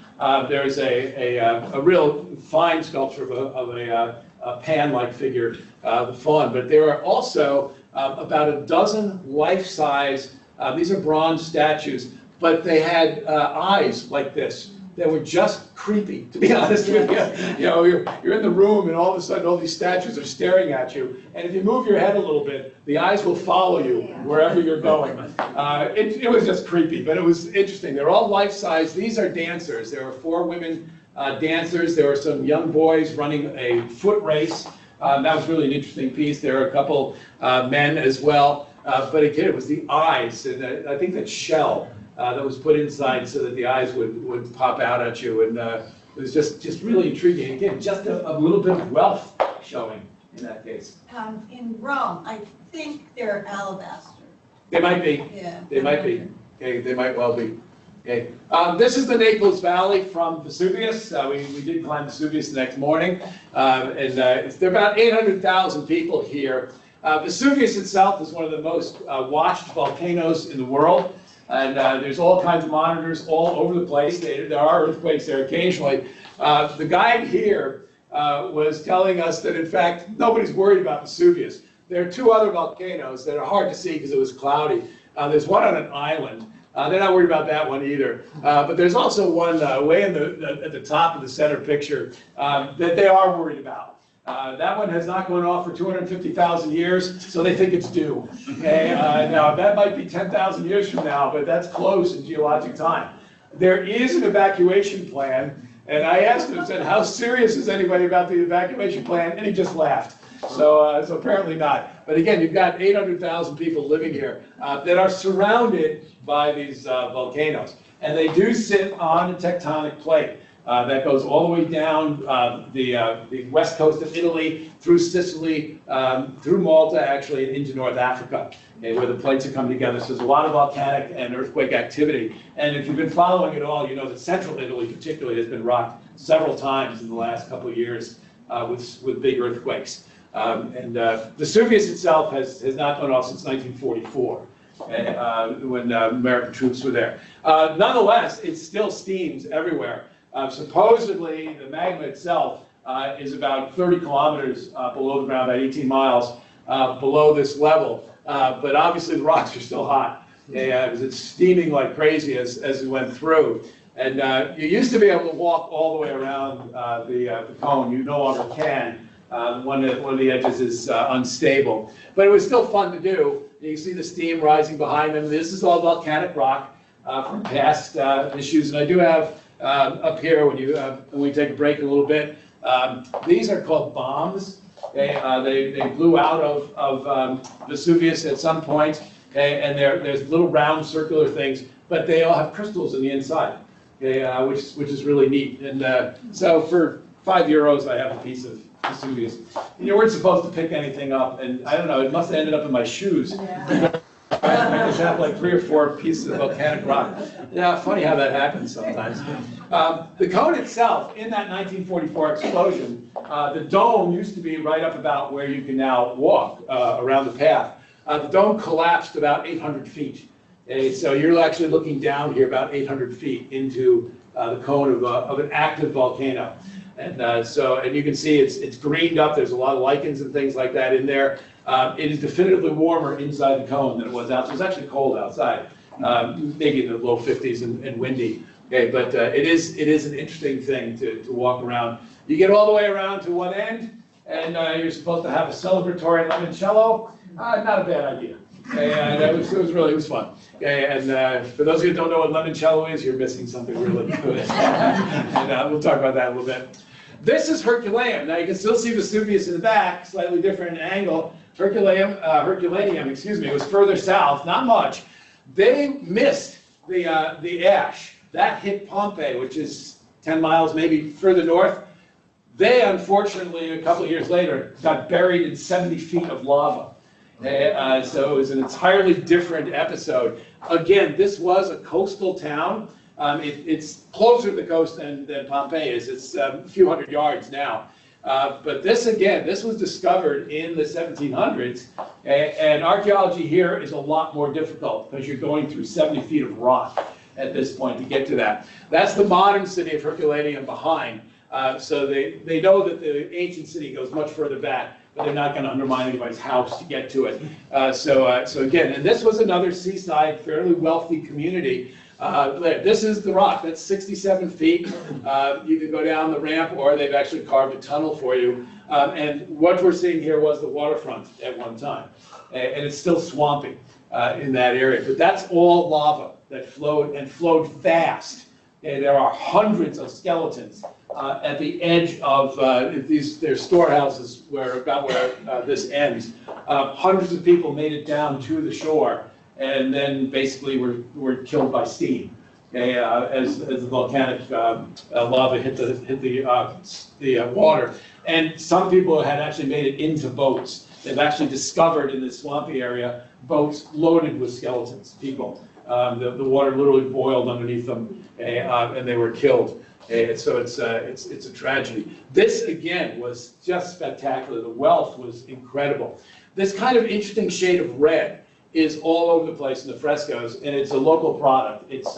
There's a real fine sculpture of a Pan-like figure, the faun. But there are also about a dozen life-size, these are bronze statues, but they had eyes like this that were just creepy, to be honest with you. You know, you're in the room and all of a sudden all these statues are staring at you. And if you move your head a little bit, the eyes will follow you wherever you're going. It was just creepy, but it was interesting. They're all life-size. These are dancers. There were 4 women dancers. There were some young boys running a foot race. That was really an interesting piece. There were a couple men as well. But again, it was the eyes, and I think that shell that was put inside so that the eyes would pop out at you, and it was just really intriguing. Again, just a little bit of wealth showing in that case. In Rome, I think they're alabaster. They might be. Yeah. They might be. Okay, they might well be. Okay. This is the Naples Valley from Vesuvius. We did climb Vesuvius the next morning, and there are about 800,000 people here. Vesuvius itself is one of the most watched volcanoes in the world. And there's all kinds of monitors all over the place. There are earthquakes there occasionally. The guide here was telling us that, in fact, nobody's worried about Vesuvius. There are 2 other volcanoes that are hard to see because it was cloudy. There's one on an island. They're not worried about that one either. But there's also one way at the top of the center picture that they are worried about. That one has not gone off for 250,000 years, so they think it's due. Okay? Now, that might be 10,000 years from now, but that's close in geologic time. There is an evacuation plan, and I asked him, said, how serious is anybody about the evacuation plan? And he just laughed. So apparently not. But again, you've got 800,000 people living here that are surrounded by these volcanoes. And they do sit on a tectonic plate. That goes all the way down the west coast of Italy, through Sicily, through Malta, actually, and into North Africa, okay, where the plates are coming together. So there's a lot of volcanic and earthquake activity. And if you've been following it all, you know that central Italy particularly has been rocked several times in the last couple of years with big earthquakes. Vesuvius itself has not gone off since 1944. When American troops were there. Nonetheless, it still steams everywhere. Supposedly, the magma itself is about 30 kilometers below the ground, about 18 miles below this level. But obviously, the rocks are still hot. It's steaming like crazy as we went through. And you used to be able to walk all the way around the cone. You no longer can. One of the edges is unstable. But it was still fun to do. You can see the steam rising behind them. This is all volcanic rock from past issues. And I do have up here, when we take a break a little bit, these are called bombs. They blew out of Vesuvius at some point, and there's little round circular things, but they all have crystals in the inside, which is really neat. And so for €5, I have a piece of Vesuvius. You weren't supposed to pick anything up, and I don't know, it must have ended up in my shoes. Yeah. I just have like 3 or 4 pieces of volcanic rock. Yeah, funny how that happens sometimes. The cone itself, in that 1944 explosion, the dome used to be right up about where you can now walk around the path. The dome collapsed about 800 feet. So you're actually looking down here about 800 feet into the cone of an active volcano. And and you can see it's greened up. There's a lot of lichens and things like that in there. It is definitively warmer inside the cone than it was outside. It was actually cold outside, maybe in the low 50s and windy. Okay, but it is an interesting thing to walk around. You get all the way around to one end, and you're supposed to have a celebratory limoncello. Not a bad idea. Okay, it was fun. Okay, and for those of you who don't know what limoncello is, you're missing something really good. And we'll talk about that a little bit. This is Herculaneum. Now you can still see Vesuvius in the back, slightly different angle. Herculaneum, was further south, not much. They missed the ash. That hit Pompeii, which is 10 miles maybe further north. They, unfortunately, a couple of years later, got buried in 70 feet of lava. So it was an entirely different episode. Again, this was a coastal town. It's closer to the coast than Pompeii is. It's a few hundred yards now. But this was discovered in the 1700s, and archaeology here is a lot more difficult because you're going through 70 feet of rock at this point to get to that. That's the modern city of Herculaneum behind. So they know that the ancient city goes much further back, but they're not going to undermine anybody's house to get to it. So again, and this was another seaside, fairly wealthy community. This is the rock, that's 67 feet. You can go down the ramp, or they've actually carved a tunnel for you. And what we're seeing here was the waterfront at one time. And it's still swampy in that area. But that's all lava that flowed, and flowed fast. And there are hundreds of skeletons at the edge of their storehouses about where this ends. Hundreds of people made it down to the shore, and then basically were killed by steam as the volcanic lava hit the water. And some people had actually made it into boats. They've actually discovered in this swampy area boats loaded with skeletons, people. The water literally boiled underneath them, and they were killed. So it's a tragedy. This again was just spectacular. The wealth was incredible. This kind of interesting shade of red is all over the place in the frescoes, and it's a local product. It's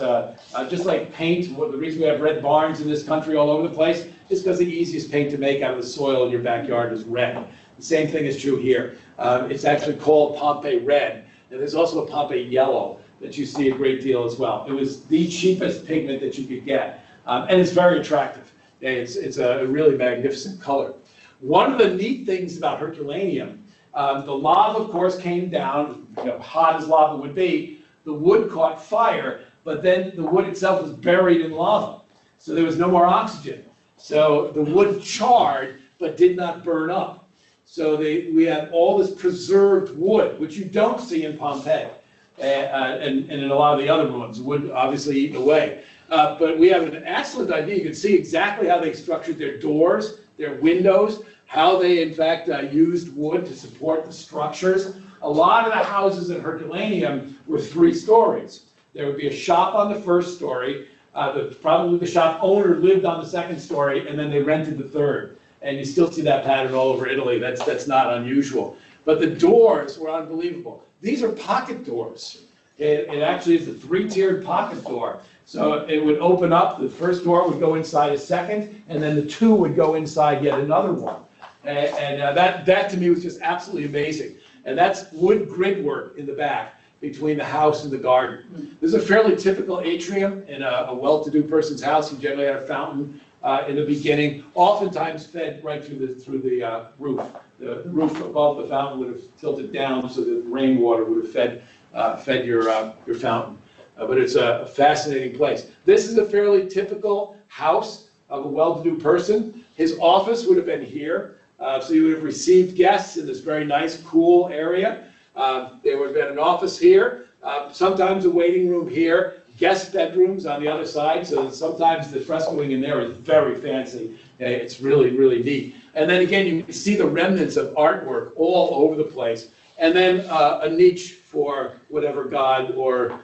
just like paint. The reason we have red barns in this country all over the place is because the easiest paint to make out of the soil in your backyard is red. The same thing is true here. It's actually called Pompeii red, and there's also a Pompeii yellow that you see a great deal as well. It was the cheapest pigment that you could get, and it's very attractive. It's a really magnificent color. One of the neat things about Herculaneum, the lava, of course, came down, hot as lava would be. The wood caught fire, but then the wood itself was buried in lava, so there was no more oxygen. So the wood charred, but did not burn up. So we had all this preserved wood, which you don't see in Pompeii. And in a lot of the other ruins, wood obviously eaten away. But we have an excellent idea. You can see exactly how they structured their doors, their windows, how they in fact used wood to support the structures. A lot of the houses in Herculaneum were 3 stories. There would be a shop on the first story. Probably the shop owner lived on the second story, and then they rented the third. And you still see that pattern all over Italy. That's not unusual. But the doors were unbelievable. These are pocket doors. It actually is a 3-tiered pocket door. So it would open up, the first door would go inside a second, and then the 2 would go inside yet another one. And that to me was just absolutely amazing. And that's wood grid work in the back between the house and the garden. This is a fairly typical atrium in a well-to-do person's house. You generally had a fountain in the beginning, oftentimes fed right through the roof. The roof above the fountain would have tilted down so that rainwater would have fed your fountain. But it's a fascinating place. This is a fairly typical house of a well-to-do person. His office would have been here. So you would have received guests in this very nice, cool area. There would have been an office here, sometimes a waiting room here, guest bedrooms on the other side. So sometimes the frescoing in there is very fancy. It's really, really neat. And then again, you can see the remnants of artwork all over the place. And then a niche for whatever god or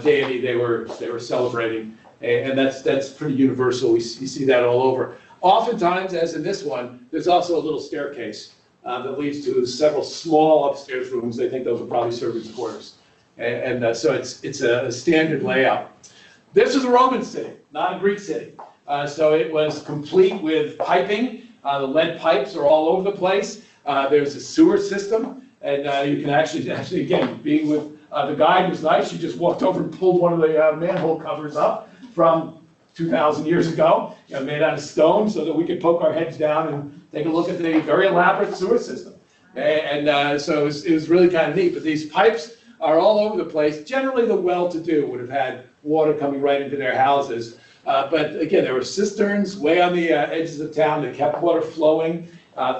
deity they were celebrating. And that's pretty universal. You see that all over. Oftentimes, as in this one, there's also a little staircase that leads to several small upstairs rooms. They think those are probably servants' quarters. And so it's a standard layout. This is a Roman city, not a Greek city. So it was complete with piping. The lead pipes are all over the place. There's a sewer system. And you can actually again, being with the guide was nice. She just walked over and pulled one of the manhole covers up from 2,000 years ago, made out of stone, so that we could poke our heads down and take a look at the very elaborate sewer system. And so it was really kind of neat. But these pipes are all over the place. Generally, the well-to-do would have had water coming right into their houses. But again, there were cisterns way on the edges of town that kept water flowing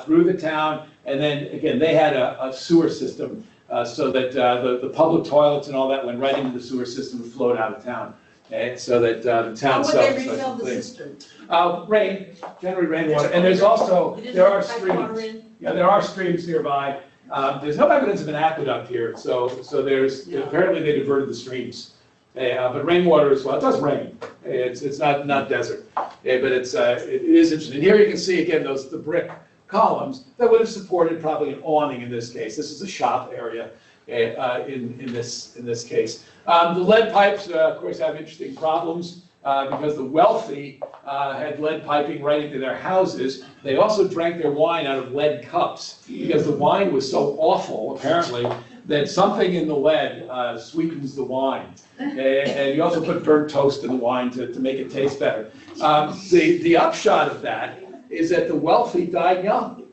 through the town. And then, again, they had a sewer system so that the public toilets and all that went right into the sewer system and flowed out of town. So that the town How would they refill the cistern? Rain, generally rainwater. And there's also, there are streams. Yeah, there are streams nearby. There's no evidence of an aqueduct here, so there's, apparently they diverted the streams. But rainwater as well, it does rain. It's not desert, but it is interesting. Here you can see again the brick columns that would have supported probably an awning in this case. This is a shop area in this case. The lead pipes, of course, have interesting problems because the wealthy had lead piping right into their houses. They also drank their wine out of lead cups because the wine was so awful, apparently, that something in the lead sweetens the wine. And you also put burnt toast in the wine to make it taste better. The upshot of that is that the wealthy died young.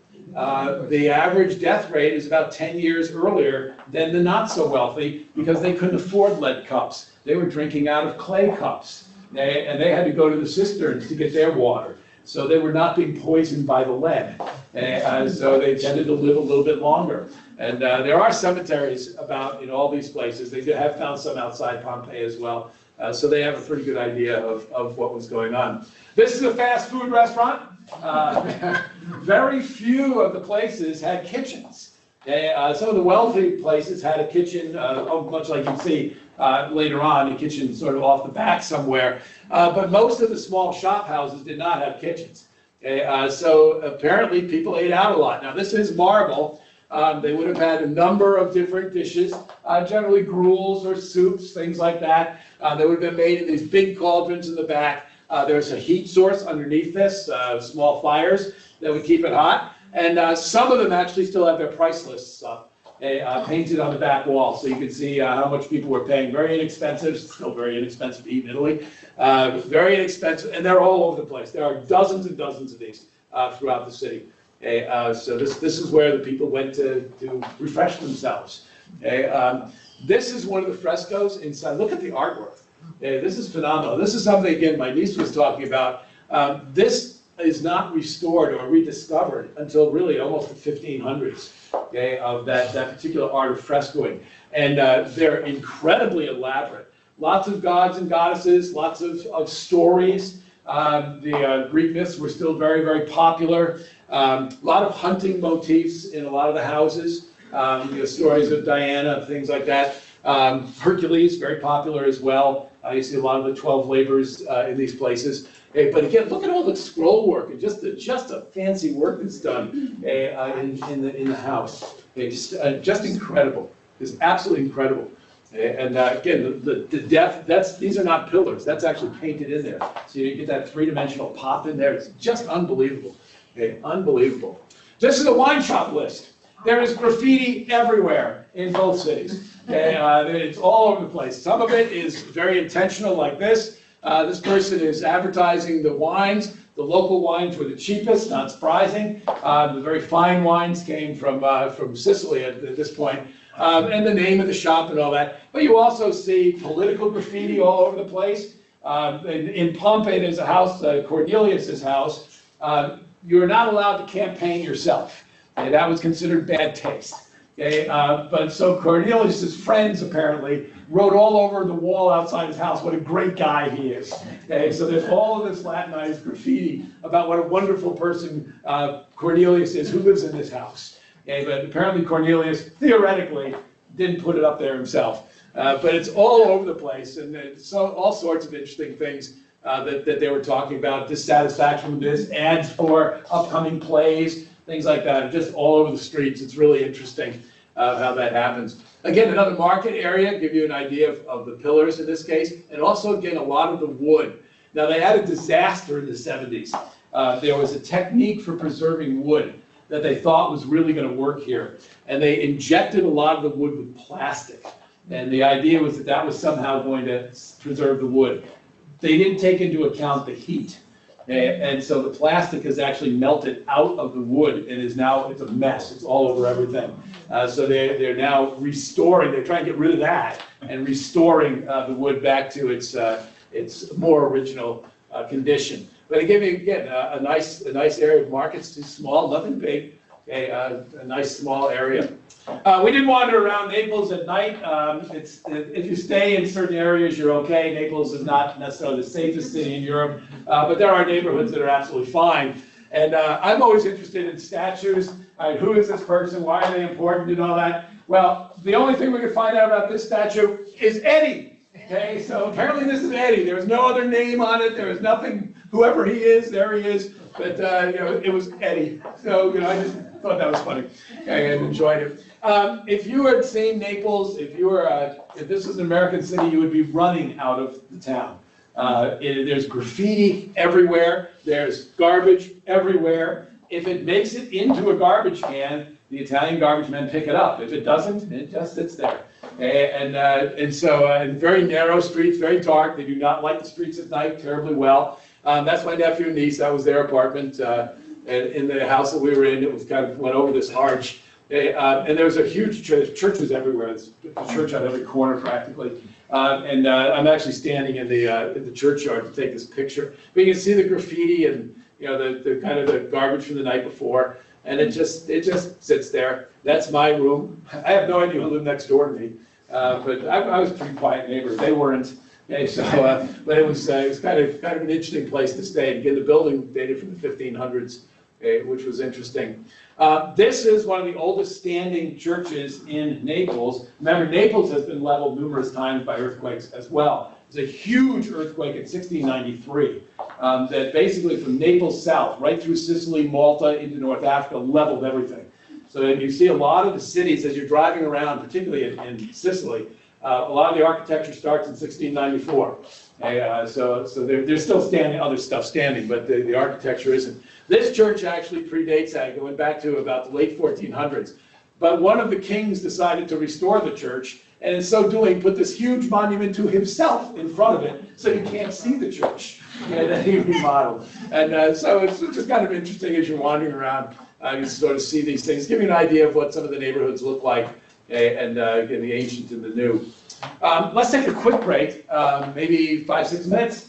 The average death rate is about 10 years earlier than the not so wealthy because they couldn't afford lead cups. They were drinking out of clay cups. And they had to go to the cisterns to get their water. So they were not being poisoned by the lead. So they tended to live a little bit longer. And there are cemeteries about in all these places. They have found some outside Pompeii as well. So they have a pretty good idea of what was going on. This is a fast food restaurant. Very few of the places had kitchens. Some of the wealthy places had a kitchen, much like you see later on, a kitchen sort of off the back somewhere. But most of the small shop houses did not have kitchens. So apparently people ate out a lot. Now this is marble. They would have had a number of different dishes, generally gruels or soups, things like that. They would have been made in these big cauldrons in the back. There's a heat source underneath this, small fires that would keep it hot. And some of them actually still have their price lists up, painted on the back wall. So you can see how much people were paying. Very inexpensive, still very inexpensive to eat in Italy. Very inexpensive, and they're all over the place. There are dozens and dozens of these throughout the city. So this is where the people went to refresh themselves. This is one of the frescoes inside. Look at the artwork. This is phenomenal. This is something, again, my niece was talking about. This is not restored or rediscovered until really almost the 1500s, of that particular art of frescoing. And they're incredibly elaborate. Lots of gods and goddesses, lots of stories. The Greek myths were still very, very popular. A lot of hunting motifs in a lot of the houses. Stories of Diana, things like that. Hercules, very popular as well. You see a lot of the 12 labors in these places. But again, look at all the scroll work and just the fancy work that's done in the house. Just incredible. It's absolutely incredible. And again, the depth, these are not pillars. That's actually painted in there. So you get that three-dimensional pop in there. It's just unbelievable. Unbelievable. This is a wine shop list. There is graffiti everywhere in both cities. It's all over the place. Some of it is very intentional, like this. This person is advertising the wines. The local wines were the cheapest, not surprising. The very fine wines came from Sicily at this point. And the name of the shop and all that. But you also see political graffiti all over the place. In Pompeii, there's a house, Cornelius's house. You're not allowed to campaign yourself. That was considered bad taste. But so Cornelius's friends apparently wrote all over the wall outside his house what a great guy he is. So there's all of this Latinized graffiti about what a wonderful person Cornelius is who lives in this house. But apparently Cornelius, theoretically, didn't put it up there himself. But it's all over the place, and all sorts of interesting things that they were talking about. Dissatisfaction with this, ads for upcoming plays, things like that, just all over the streets. It's really interesting how that happens. Again, another market area, give you an idea of the pillars in this case, and also, again, a lot of the wood. Now, they had a disaster in the 70s. There was a technique for preserving wood that they thought was really going to work here, and they injected a lot of the wood with plastic. And the idea was that that was somehow going to preserve the wood. They didn't take into account the heat. And so the plastic has actually melted out of the wood and is now, it's a mess. It's all over everything. So they're now restoring, they're trying to get rid of that and restoring the wood back to its more original condition. But again, a nice area of markets, too small, nothing big, a nice small area. We did wander around Naples at night. If you stay in certain areas, you're okay. Naples is not necessarily the safest city in Europe, but there are neighborhoods that are absolutely fine. And I'm always interested in statues. Who is this person? Why are they important and all that? Well, the only thing we could find out about this statue is Eddie. Okay, so apparently this is Eddie. There was no other name on it. There was nothing. Whoever he is, there he is. But it was Eddie. So I just thought that was funny. And enjoyed it. If you had seen Naples, if this was an American city, you would be running out of the town. There's graffiti everywhere. There's garbage everywhere. If it makes it into a garbage can, the Italian garbage men pick it up. If it doesn't, it just sits there. And so very narrow streets, very dark. They do not light the streets at night terribly well. That's my nephew and niece. That was their apartment. And in the house that we were in, it was kind of went over this arch. And there was a huge churches everywhere. There's a church on every corner practically. I'm actually standing in the churchyard to take this picture. But you can see the graffiti and the kind of the garbage from the night before, and it just sits there. That's my room. I have no idea who lived next door to me, but I was a pretty quiet neighbor. They weren't. So, but it was kind of an interesting place to stay. And again, the building dated from the 1500s, which was interesting. This is one of the oldest standing churches in Naples. Remember, Naples has been leveled numerous times by earthquakes as well. There's a huge earthquake in 1693 that basically from Naples south, right through Sicily, Malta, into North Africa, leveled everything. So you see a lot of the cities as you're driving around, particularly in Sicily, a lot of the architecture starts in 1694. So they're still standing, other stuff standing, but the architecture isn't. This church actually predates that, going back to about the late 1400s. But one of the kings decided to restore the church, and in so doing, put this huge monument to himself in front of it, so you can't see the church that he remodeled. And so it's just kind of interesting as you're wandering around, you sort of see these things, give you an idea of what some of the neighborhoods look like, and in the ancient and the new. Let's take a quick break, maybe 5-6 minutes.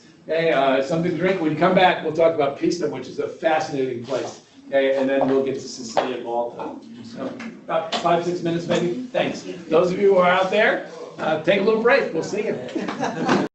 Something to drink. When you come back, we'll talk about Pisa, which is a fascinating place. And then we'll get to Sicily and Malta. So about 5-6 minutes maybe. Thanks. Those of you who are out there, take a little break. We'll see you.